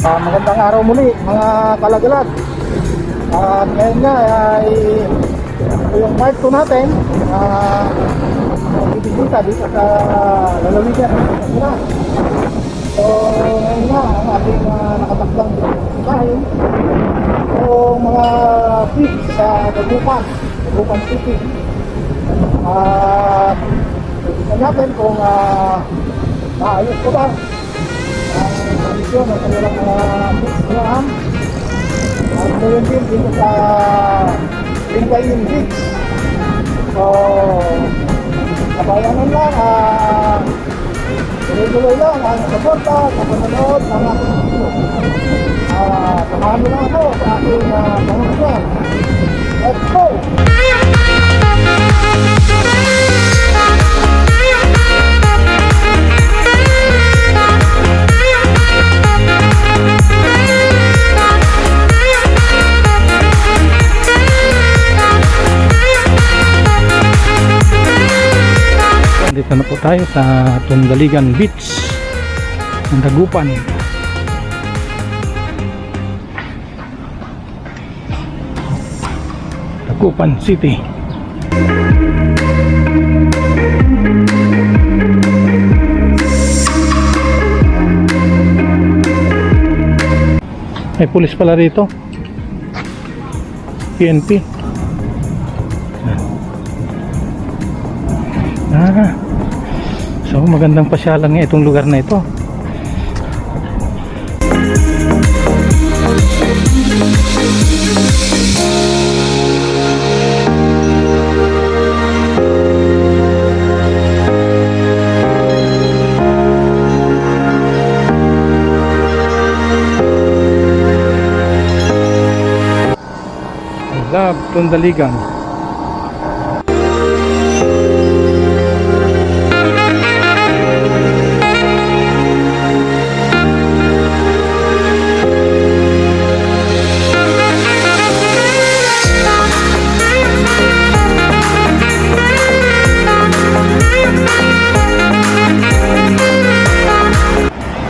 Magandang araw muli mga kalagalag. At ngayon nga ay ito yung part 2 natin. Magbibisita dito sa lalawigan ng Pangasinan. So ngayon nga ang ating nakatakdang bisitahin yung mga fish sa Dagupan City. At tignan natin kung maayos ko ba ang kondisyon ng kanilang fish ngayon. At ngayon din dito sa Lingayen Beach. So kabayanan lang, tuloy-tuloy lang ang suporta sa panonood ng aking video. Samahan mo lang ako sa aking pangungusyan. Let's go! Dito na po tayo sa Tundaligan Beach ng Dagupan. Dagupan City. May pulis pala rito. PNP. So magandang pasyalan nga itong lugar na ito. I love Tundaligan.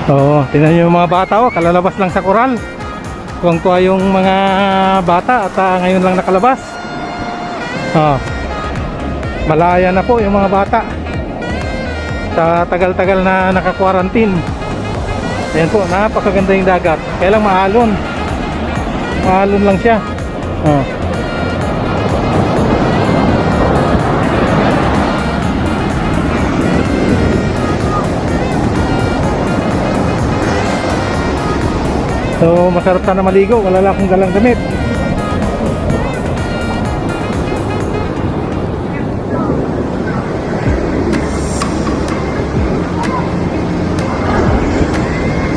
So, tingnan nyo yung mga bata, kalalabas lang sa koral. Tuwang-tuwa yung mga bata at ngayon lang nakalabas. Malaya na po yung mga bata sa tagal-tagal na naka-quarantine. Ayan po, napakaganda yung dagat. Kaya lang mahalon. Mahalon lang siya. So masarap sana maligo, wala lang akong dalang damit.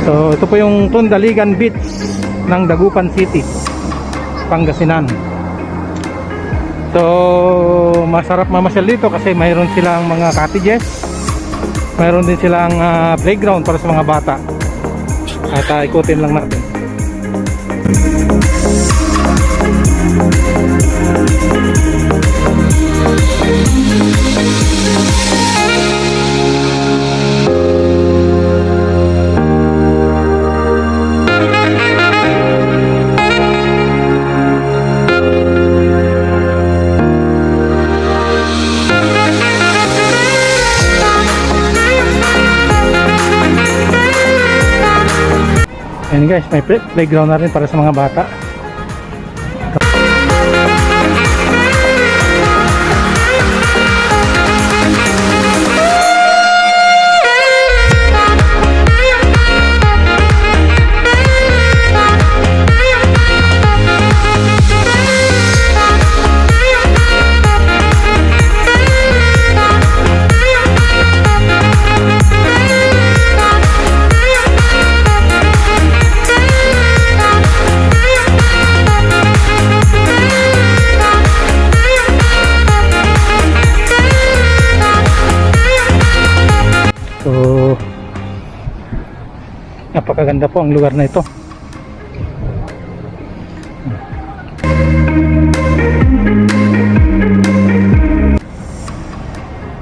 So ito po yung Tundaligan Beach ng Dagupan City, Pangasinan. So masarap mamasyal dito kasi mayroon silang mga cottages. Mayroon din silang playground para sa mga bata. At ikutin lang natin. Ayan guys, may playground na rin para sa mga bata. So napakaganda po ang lugar na ito.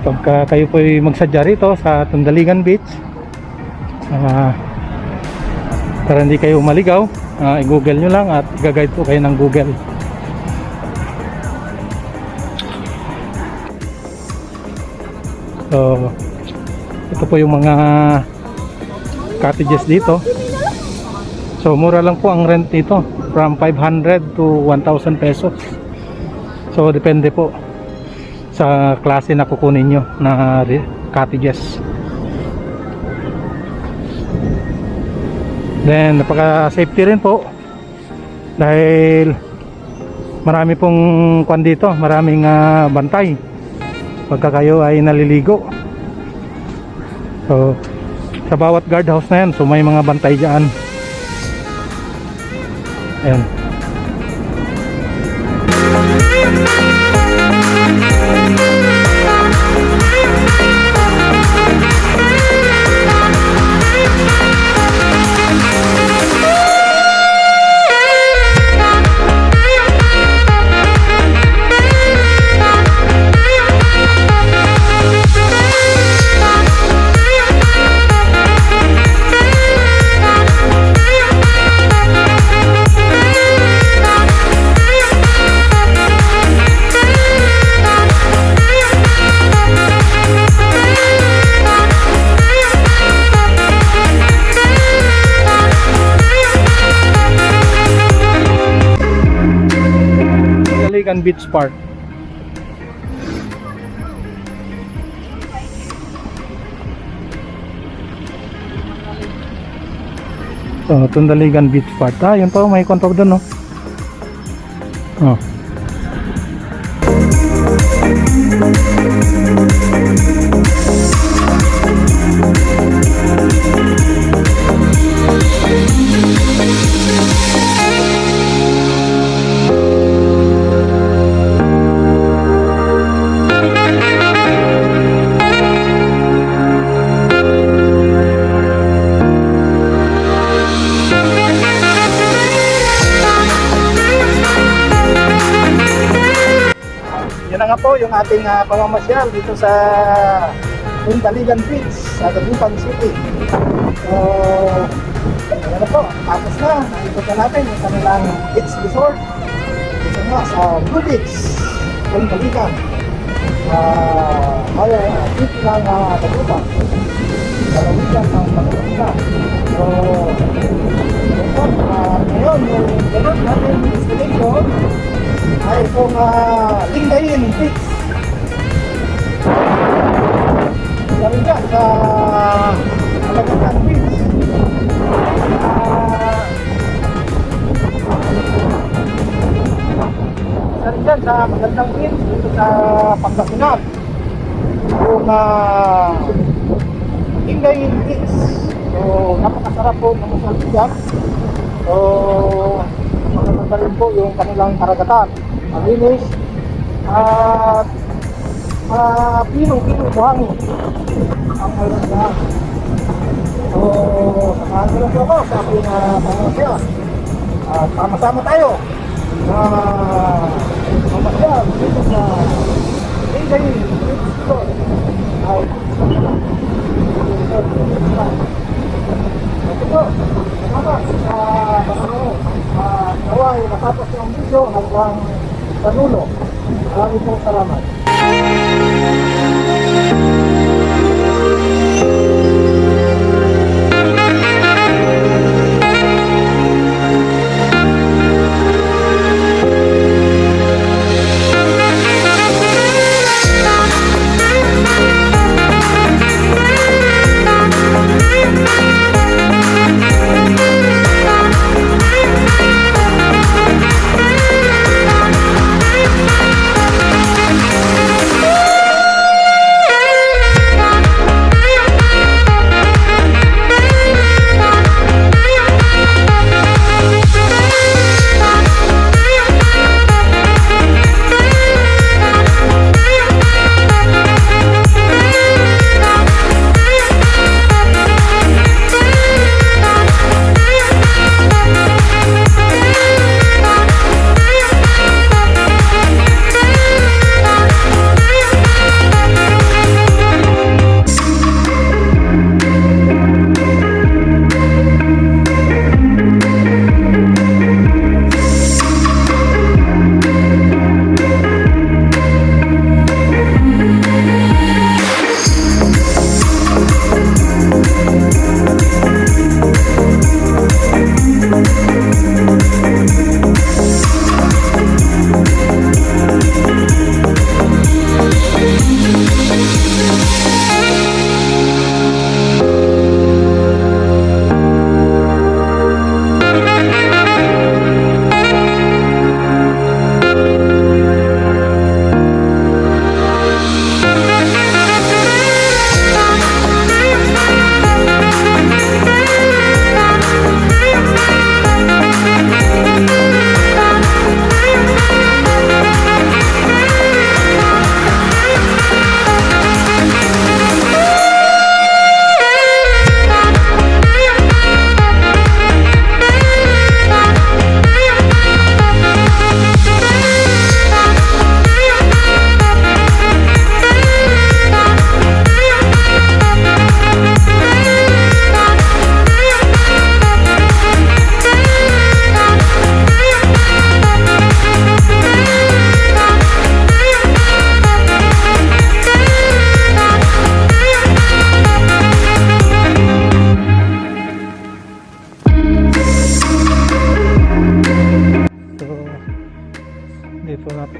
Pagka kayo po ay magsadya rito sa Tundaligan Beach, Para hindi kayo maligaw, i-google nyo lang at i-guide po kayo ng Google. So ito po yung mga cottages dito. So mura lang po ang rent nito, from 500 to 1,000 pesos. So depende po sa klase na kukunin nyo na cottages. Then napaka safety rin po dahil marami pong kwan dito, maraming bantay pagka kayo ay naliligo. So sa bawat guardhouse na yan, so may mga bantay dyan. Ayan. Daligan Beach Park. So, Tundaligan Beach Park. Yun po, may kontok doon, no? Oh. Yan na nga po yung ating pamamasyal dito sa Tundaligan Beach sa Dagupan City. So, yan na po, tapos na. Nakikot na natin yung kanilang beach resort. Dito nga sa Blue Beach, Tundaligan. Beach ng Dagupan. Dalawigan ng Dagupan. So, ngayon, yung ganun natin destination ay itong Lingayen Beach. Galing dyan sa Alagatan Beach. Galing dyan sa magandang beach dito sa Pangasinan. Yung Lingayen Beach. So napakasarap po ng masal dyan. So maganda rin po yung kanilang karagatan. Malinis at pinong-pinong buhangin ang mayroon dyan. So samahan nyo lang po ako sa aking pangmasya at sama-sama tayo mamasya dito sa Lingayen Beach Resort. Ay ito po, salamat sa panahon. Naway natapos yung video hanggang sa dulo. Maraming pong salamat.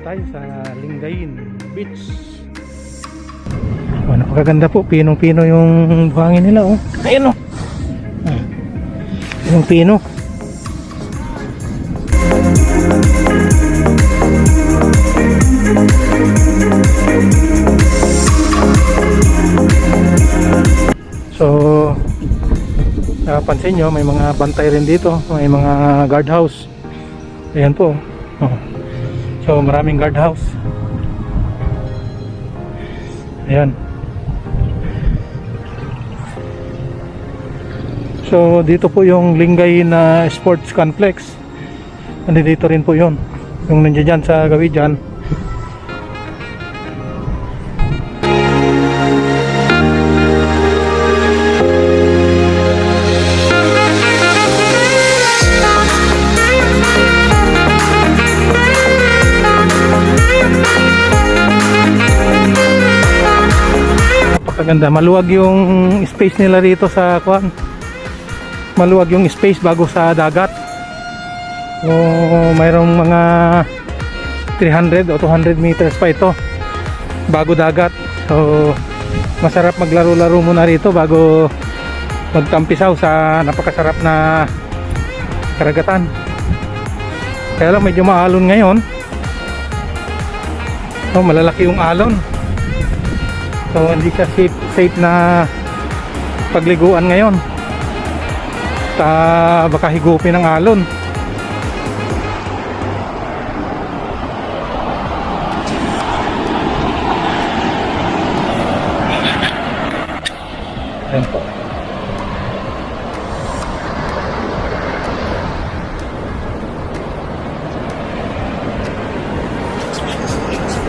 tayo sa Lingayen Beach. Oh, napakaganda po, pinong-pino yung buhangin nila, oh. Ayun, oh. Yung pino. So, napansin nyo, may mga bantay rin dito, may mga guardhouse. Ayan po. Oh. So, maraming guardhouse. Ayan. So, dito po yung Lingayen na Sports Complex. Nandito rin po yun. Yung nandiyan dyan sa gawin dyan. Napakaganda. Maluwag yung space nila rito sa kuwan. Maluwag yung space bago sa dagat. So, mayroong mga 300 o 200 meters pa ito bago dagat. So, masarap maglaro-laro muna rito bago magtampisaw sa napakasarap na karagatan. Kaya lang medyo maalon ngayon. So, malalaki yung alon. So, hindi ka safe na pagliguan ngayon. Baka higupin ng alon. Ayan po.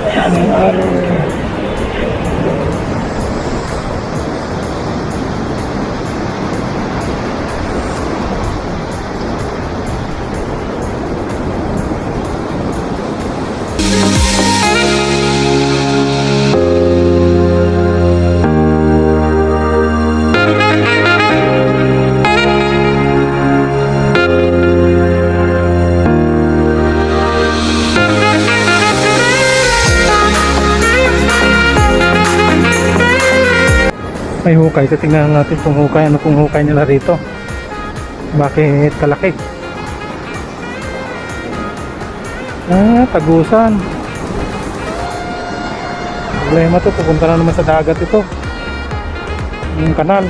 Ayan ang alon. May hukay, titingnan natin kung hukay, ano kung hukay nila rito, bakit kalaki. Tagusan. Problema to, pupunta na naman sa dagat ito, yung kanal.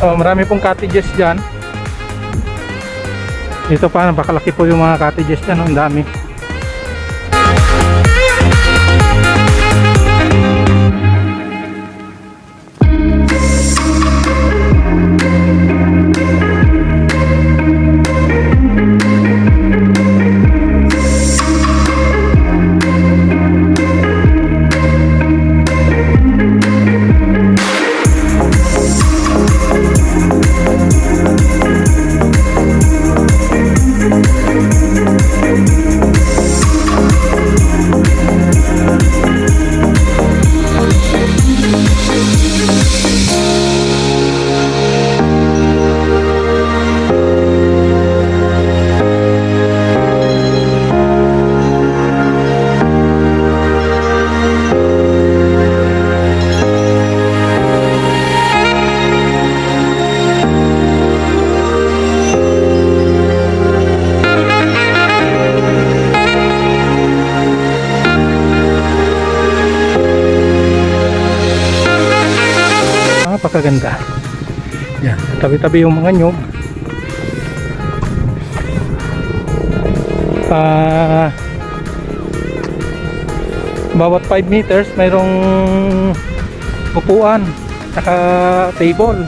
Oh, marami pong cottages dyan. Dito pa, napakalaki po yung mga cottages dyan. Ang dami. Napakaganda. Yan, tabi-tabi yung mga nyug. Bawat 5 meters mayroong upuan, saka table.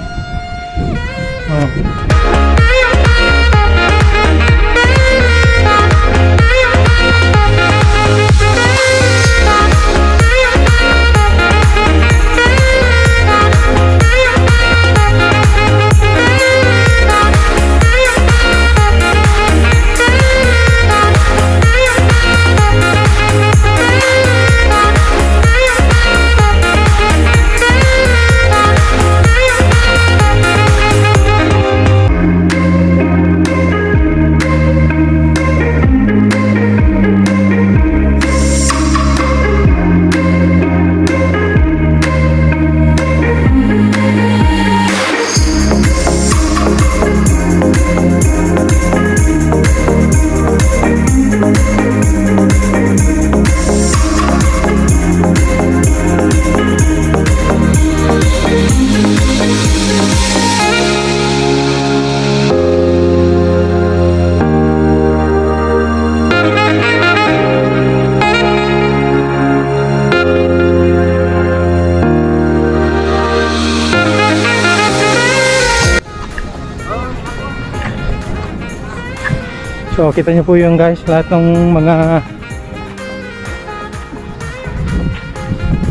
So kita nyo po yung guys, lahat ng mga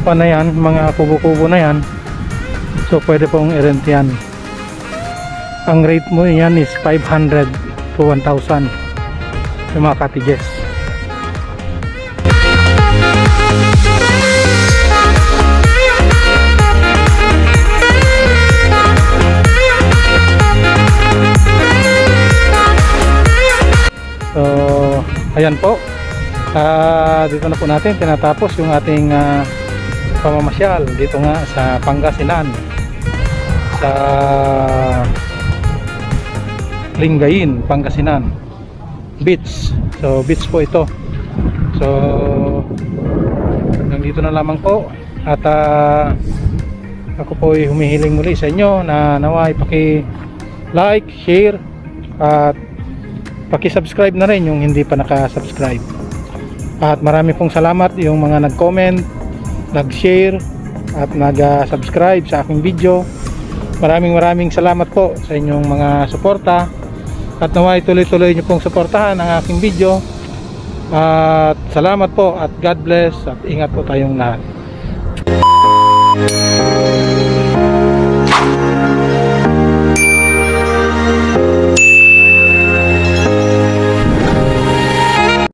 na yan, mga kubo-kubo na yan. So pwede pong i-rent yan. Ang rate mo yan is 500 to 1,000 yung mga cottages. So ayan po, dito na po natin tinatapos yung ating pamamasyal dito nga sa Pangasinan, sa Lingayen, Pangasinan Beach. So beach po ito. So nandito na lamang po at ako po ay humihiling muli sa inyo na naway paki-like, share at paki-subscribe na rin yung hindi pa naka-subscribe. At marami pong salamat yung mga nag-comment, nag-share at nag-subscribe sa aking video. Maraming salamat po sa inyong mga suporta at naway tuloy-tuloy nyo pong suportahan ang aking video. At salamat po at God bless at ingat po tayong lahat.